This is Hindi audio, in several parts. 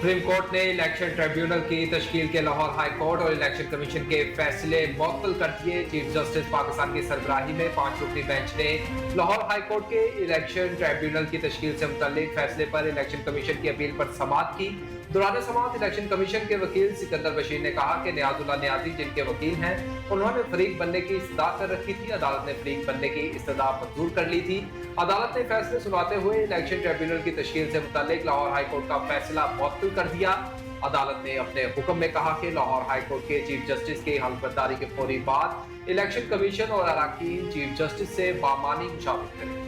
सुप्रीम कोर्ट ने इलेक्शन ट्रिब्यूनल की तश्कील के लाहौर हाई कोर्ट और इलेक्शन कमीशन के फैसले मुअत्तल कर दिए। चीफ जस्टिस पाकिस्तान की सरबराही में 5 रुकनी बेंच ने लाहौर हाई कोर्ट के इलेक्शन ट्रिब्यूनल की तश्कील से मुतल्लिक फैसले पर इलेक्शन कमीशन की अपील पर समाअत की। दौरान समाअत इलेक्शन कमीशन के वकील सिकंदर बशीर ने कहा कि नियाजुल्लाह नियाजी जिनके वकील हैं, उन्होंने फरीक बनने की इस्तदा कर रखी थी। अदालत ने फरीक बनने की इस्तदा मंजूर कर ली थी। अदालत ने फैसले सुनाते हुए इलेक्शन ट्रिब्यूनल की तश्कील से मुतल्लिक लाहौर हाई कोर्ट का फैसला मुअत्तल कर दिया। अदालत ने अपने हुक्म में कहा कि लाहौर हाई कोर्ट के चीफ जस्टिस की हलफबर्दारी के फौरी बाद इलेक्शन कमीशन और अराकीन चीफ जस्टिस से बामानी मुशावरत करें।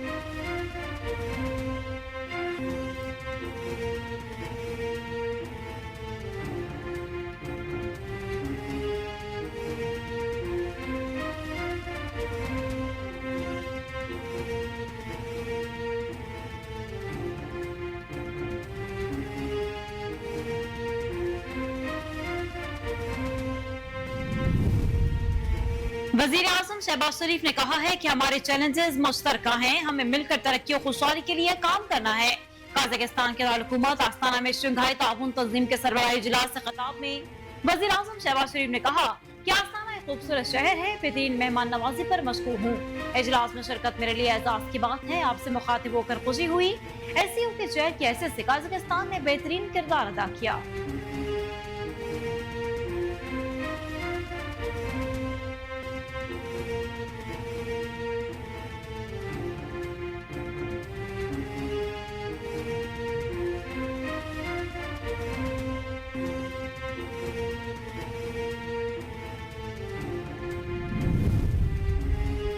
वजीर आजम शहबाज शरीफ ने कहा है कि हमारे चैलेंजेस मुश्तरका हैं, हमें मिलकर तरक्की और खुशहाली के लिए काम करना है। कजाकिस्तान के दारुल-हुकूमत आस्ताना में शंघाई ताउन तंजीम के सरबराही इजलास से खिताब में वजीर आजम शहबाज शरीफ ने कहा कि आस्ताना एक खूबसूरत शहर है, बेहतरीन मेहमान नवाजी पर मशहूर हूँ। इजलास में शिरकत मेरे लिए एजाज की बात है। आपसे मुखातिब होकर खुशी हुई। SCO के चेयर की हैसियत से कजाकिस्तान ने बेहतरीन किरदार अदा किया।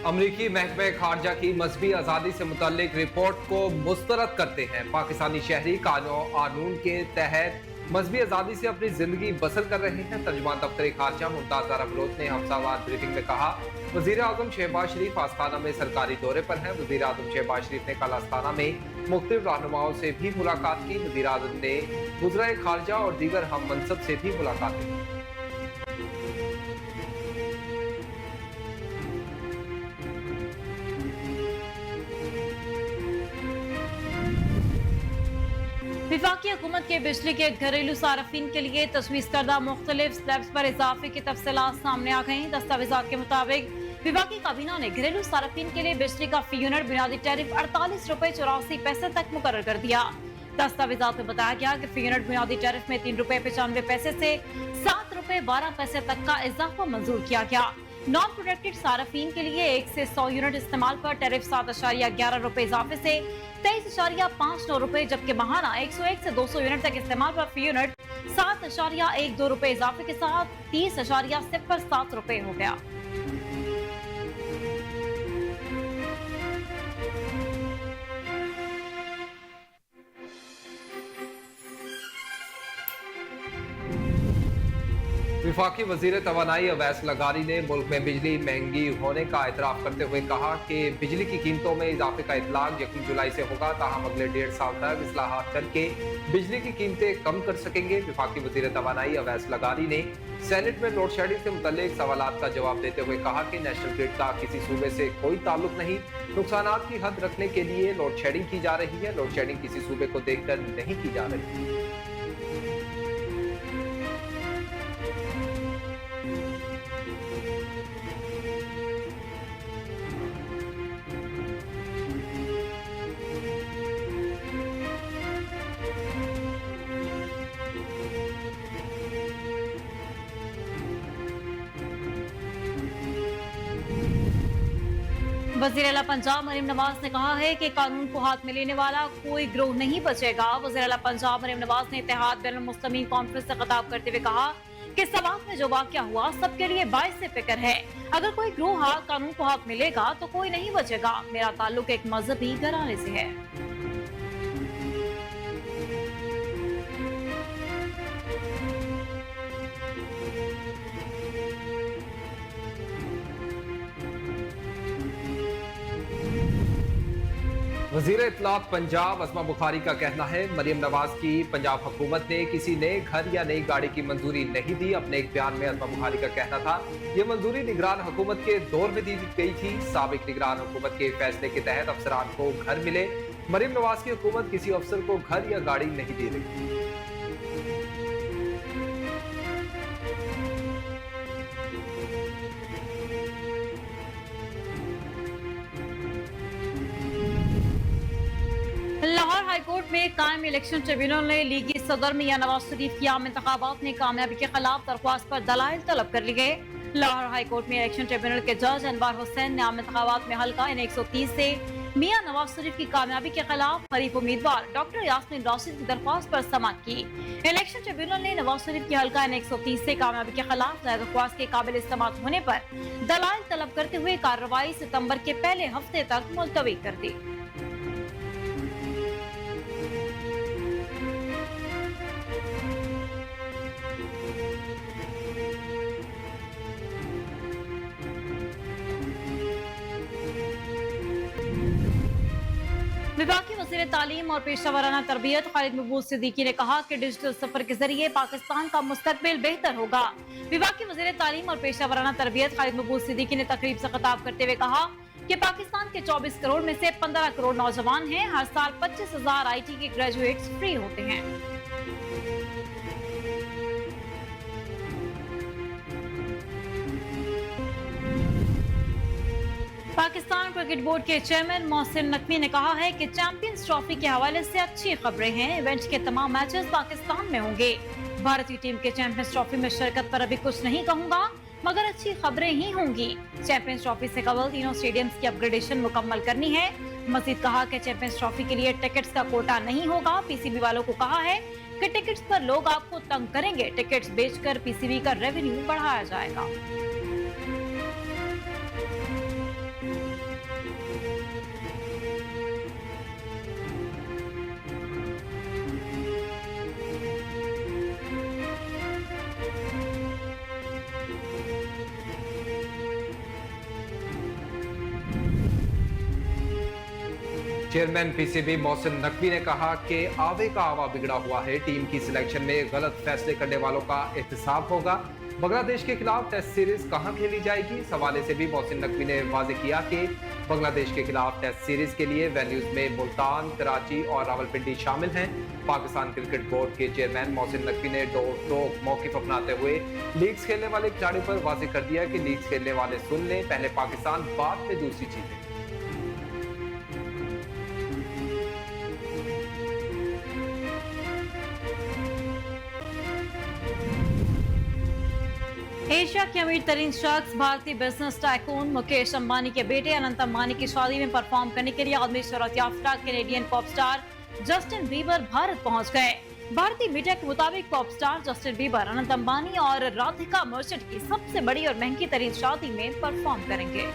अमरीकी महकमे खारजा की मजहबी आज़ादी से मुतल्लिक रिपोर्ट को मुस्तरद करते हैं। पाकिस्तानी शहरी कानून के तहत मजहबी आज़ादी से अपनी जिंदगी बसर कर रहे हैं। तर्जुमान दफ्तर खारजा मुमताज ज़हरा बलोच ने हफ्तावार ब्रीफिंग में कहा, वज़ीर आज़म शहबाज शरीफ आस्ताना में सरकारी दौरे पर हैं। वज़ीर आज़म शहबाज शरीफ ने कल आस्ताना में मुख्तलिफ रहनुमाओं से भी मुलाकात की। वज़ीर आज़म ने वज़राए खारजा और दीगर हम मनसब से भी मुलाकात की। वफाकी हुकूमत के बिजली के घरेलू सार्फिन के लिए तजवीज़ करदा मुख्तलिफ स्लैब्स पर इजाफे की तफसीलात सामने आ गई। दस्तावेजात के मुताबिक वफाकी काबीना ने घरेलू सार्फिन के लिए बिजली का फी यूनिट बुनियादी टैरिफ 48 रुपए 84 पैसे तक मुकर्रर कर दिया। दस्तावेजात में बताया गया कि फी यूनिट बुनियादी टैरिफ में 3 रुपए 95 पैसे से 7 रुपए 12 पैसे तक का इजाफा मंजूर किया गया। नॉन प्रोटेक्टेड सार्फिन के लिए 1 से 100 यूनिट इस्तेमाल पर टैरिफ 7.11 रुपए इजाफे से 23.59 रुपए, जबकि माहाना 101 से 200 यूनिट तक इस्तेमाल पर फी यूनिट 7.12 रुपए इजाफे के साथ 30.07 रुपए हो गया। वफाकी वजीर तवानाई अवैस लगारी ने मुल्क में बिजली महंगी होने का एतराफ़ करते हुए कहा कि बिजली की कीमतों में इजाफे का इतलाक 1 जुलाई से होगा, ताहम अगले 1.5 साल तक इस्लाहात करके बिजली की कीमतें कम कर सकेंगे। वफाकी वजीर तवानाई अवैस लगारी ने सेनेट में लोड शेडिंग से मुतल्लिक सवालात का जवाब देते हुए कहा कि नेशनल ग्रिड का किसी सूबे से कोई ताल्लुक नहीं। नुकसानात की हद रखने के लिए लोड शेडिंग की जा रही है। लोड शेडिंग किसी सूबे को देखकर नहीं की जा रही। वज़ीर आला पंजाब मरीम नवाज ने कहा है कि कानून को हाथ में लेने वाला कोई गिरोह नहीं बचेगा। वज़ीर आला पंजाब मरीम नवाज ने इत्तेहाद बैनुल मुस्लिमीन कॉन्फ्रेंस से खिताब करते हुए कहा कि समाज में जो वाक़या हुआ सबके लिए बाइस से फिक्र है। अगर कोई गिरोह कानून को हाथ में लेगा तो कोई नहीं बचेगा। मेरा ताल्लुक एक मजहबी घराने से है। वज़ीर इत्तलात पंजाब अस्मा बुखारी का कहना है, मरियम नवाज की पंजाब हुकूमत ने किसी नए घर या नई गाड़ी की मंजूरी नहीं दी। अपने एक बयान में अस्मा बुखारी का कहना था, ये मंजूरी निगरान हुकूमत के दौर में दी गई थी। साबिक निगरान हुकूमत के फैसले के तहत अफसरान को घर मिले। मरियम नवाज की हुकूमत किसी अफसर को घर या गाड़ी नहीं दे रही। कोर्ट में कायम इलेक्शन ट्रिब्यूनल ने लीगी सदर मियां नवाज शरीफ की आम इंतखाबात में कामयाबी के खिलाफ दरख्वास्त पर दलाइल तलब कर लिए। लाहौर हाई कोर्ट में इलेक्शन ट्रिब्यूनल के जज अनवर हुसैन ने आम इंतखाबात में हल्का N 130 से मियां नवाज शरीफ की कामयाबी के खिलाफ हरीफ उम्मीदवार डॉक्टर यास्मीन राशिद की दरख्वास्त पर समाअत की। इलेक्शन ट्रिब्यूनल ने नवाज शरीफ की हल्का N 130 से कामयाबी के खिलाफ दरख्वास्त के काबिल इस्तेमाल होने पर दलाइल तलब करते हुए कार्रवाई सितंबर के पहले हफ्ते तक मुलतवी कर दी। विभाग के वज़ीर तालीम और पेशा वराना तरबियत खालिद महबूब सिद्दीकी ने कहा कि डिजिटल सफर के जरिए पाकिस्तान का मुस्तकबिल बेहतर होगा। विभाग के वज़ीर तालीम और पेशा वराना तरबियत खालिद महबूब सिद्दीकी ने तकरीब से खिताब करते हुए कहा कि पाकिस्तान के 24 करोड़ में से 15 करोड़ नौजवान हैं। हर साल 25,000 IT के ग्रेजुएट्स फ्री होते हैं। पाकिस्तान क्रिकेट बोर्ड के चेयरमैन मोहसिन नकवी ने कहा है कि चैंपियंस ट्रॉफी के हवाले से अच्छी खबरें हैं। इवेंट के तमाम मैचेस पाकिस्तान में होंगे। भारतीय टीम के चैंपियंस ट्रॉफी में शिरकत पर अभी कुछ नहीं कहूंगा, मगर अच्छी खबरें ही होंगी। चैंपियंस ट्रॉफी से कबल तीनों स्टेडियम्स की अपग्रेडेशन मुकम्मल करनी है। मजीद कहा कि चैंपियंस ट्रॉफी के लिए टिकट्स का कोटा नहीं होगा। PCB वालों को कहा है कि टिकट्स पर लोग आपको तंग करेंगे। टिकट्स बेचकर PCB का रेवेन्यू बढ़ाया जाएगा। चेयरमैन PCB मोहसिन नकवी ने कहा कि आवे का आवा बिगड़ा हुआ है। टीम की सिलेक्शन में गलत फैसले करने वालों का एहतसाब होगा। बांग्लादेश के खिलाफ टेस्ट सीरीज कहां खेली जाएगी, इस हवाले से भी मोहसिन नकवी ने वाज़ेह किया कि बांग्लादेश के खिलाफ टेस्ट सीरीज के लिए वेन्यूज में मुल्तान, कराची और रावलपिंडी शामिल हैं। पाकिस्तान क्रिकेट बोर्ड के चेयरमैन मोहसिन नकवी ने रोक मौकिफ अपनाते हुए लीग्स खेलने वाले खिलाड़ियों पर वाज़ेह कर दिया कि लीग्स खेलने वाले सुन लें, पहले पाकिस्तान बाद में दूसरी चीजें। एशिया के अमीर तरीन शख्स भारतीय बिजनेस टाइकून मुकेश अंबानी के बेटे अनंत अंबानी की शादी में परफॉर्म करने के लिए आलमी शोहरत याफ्ता Canadian pop star Justin Bieber Bharat पहुंच गए। भारतीय मीडिया के मुताबिक pop star Justin Bieber Anant Ambani और राधिका मर्चेंट की सबसे बड़ी और महंगी तरीन शादी में परफॉर्म करेंगे।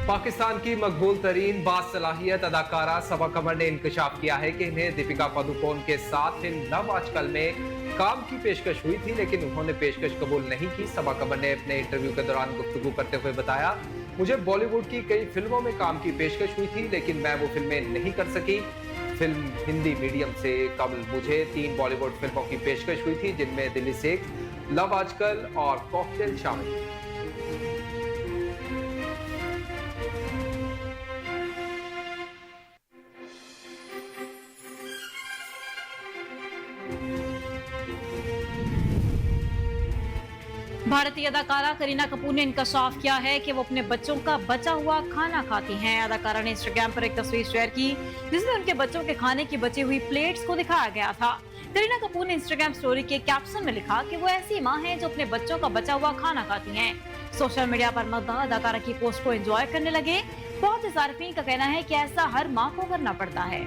पाकिस्तान की मकबूल तरीन बासलाहियत अदाकारा सबा कमर ने इंकशाफ किया है कि इन्हें दीपिका पादुकोण के साथ फिल्म लव आजकल में काम की पेशकश हुई थी, लेकिन उन्होंने पेशकश कबूल नहीं की। सबा कमर ने अपने इंटरव्यू के दौरान गुफ्तगू करते हुए बताया, मुझे बॉलीवुड की कई फिल्मों में काम की पेशकश हुई थी, लेकिन मैं वो फिल्में नहीं कर सकी। फिल्म हिंदी मीडियम से कबल मुझे 3 बॉलीवुड फिल्मों की पेशकश हुई थी, जिनमें दिल्ली सिक्स, लव आजकल और कॉकटेल शामिल। भारतीय अदाकारा करीना कपूर ने इंकशाफ किया है कि वो अपने बच्चों का बचा हुआ खाना खाती हैं। अदाकारा ने इंस्टाग्राम पर एक तस्वीर शेयर की जिसमें उनके बच्चों के खाने की बची हुई प्लेट्स को दिखाया गया था। करीना कपूर ने इंस्टाग्राम स्टोरी के कैप्शन में लिखा कि वो ऐसी मां है जो अपने बच्चों का बचा हुआ खाना खाती हैं। सोशल मीडिया पर मद्दाह अदाकारा की पोस्ट को एंजॉय करने लगे। बहुत से सार्फिन का कहना है कि ऐसा हर माँ को करना पड़ता है।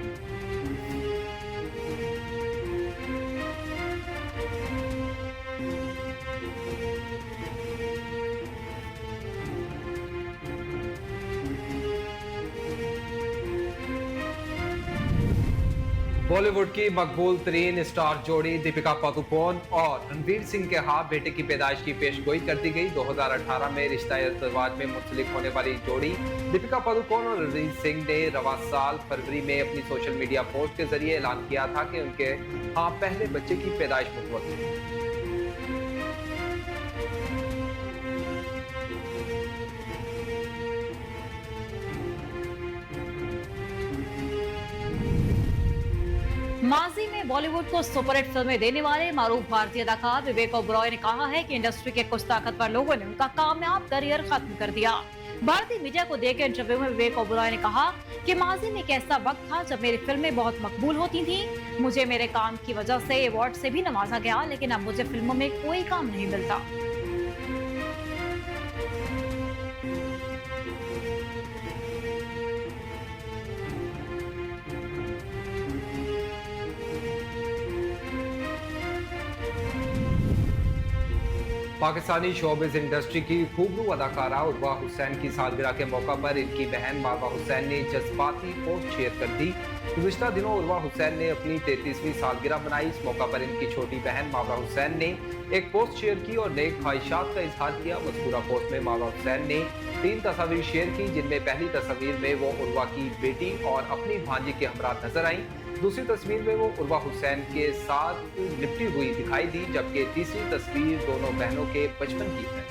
बॉलीवुड की मकबूल तरीन स्टार जोड़ी दीपिका पादुकोण और रणवीर सिंह के हाथ बेटे की पैदाइश की पेशगोई कर दी गई। 2018 में रिश्ता इज़्दिवाज में मुंसलिक होने वाली जोड़ी दीपिका पादुकोण और रणवीर सिंह ने रवा साल फरवरी में अपनी सोशल मीडिया पोस्ट के जरिए ऐलान किया था कि उनके हाथ पहले बच्चे की पैदाइश मुतवक्किल है। माजी में बॉलीवुड को सुपरहिट फिल्में देने वाले मारूफ भारतीय अदाकार विवेक ओबरॉय ने कहा है कि इंडस्ट्री के कुछ ताकतवर लोगों ने उनका कामयाब करियर खत्म कर दिया। भारतीय मीडिया को देकर इंटरव्यू में विवेक ओबरॉय ने कहा कि माजी में एक ऐसा वक्त था जब मेरी फिल्में बहुत मकबूल होती थी। मुझे मेरे काम की वजह से अवार्ड से भी नवाजा गया, लेकिन अब मुझे फिल्मों में कोई काम नहीं मिलता। पाकिस्तानी शोबिज इंडस्ट्री की खूबरू अदाकारा उर्वा हुसैन की सालगिरह के मौका पर इनकी बहन मारवा हुसैन ने जज्बाती पोस्ट शेयर कर दी। गुज़िश्ता दिनों उर्वा हुसैन ने अपनी 33वीं सालगिरह मनाई। इस मौका पर इनकी छोटी बहन मारवा हुसैन ने एक पोस्ट शेयर की और नेक ख्वाहिशात का इजहार किया। मज़कूरा पोस्ट में मारवा हुसैन ने 3 तस्वीर शेयर की, जिनमें पहली तस्वीर में वो उर्वा की बेटी और अपनी भांजी के हमरा नजर आई। दूसरी तस्वीर में वो उर्वा हुसैन के साथ लिपटी हुई दिखाई दी, जबकि तीसरी तस्वीर दोनों बहनों के बचपन की है।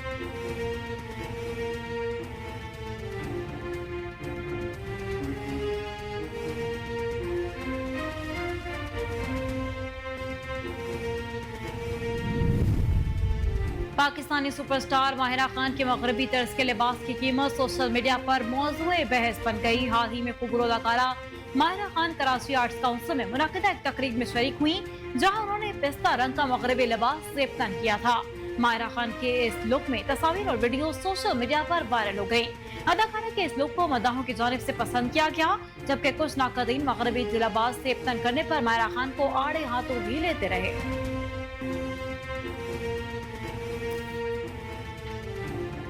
पाकिस्तानी सुपरस्टार माहिरा खान के मगरबी तर्ज के लिबास की कीमत सोशल मीडिया पर मौजूए बहस बन गई। हाल ही में खूबसूरत अदाकारा माहिरा खान कराची आर्ट्स काउंसिल में मुनक़िदा एक तकरीब में शरीक हुई, जहां उन्होंने पिस्ता रंग का मगरबी लिबास ज़ेबतन किया था। माहिरा खान के इस लुक में तस्वीर और वीडियो सोशल मीडिया पर वायरल हो गई। अदाकारा के इस लुक को मदाहों की जानिब से पसंद किया गया, जबकि कुछ नाक़दीन मगरबी लिबास ज़ेबतन करने पर माहिरा खान को आड़े हाथों भी लेते रहे।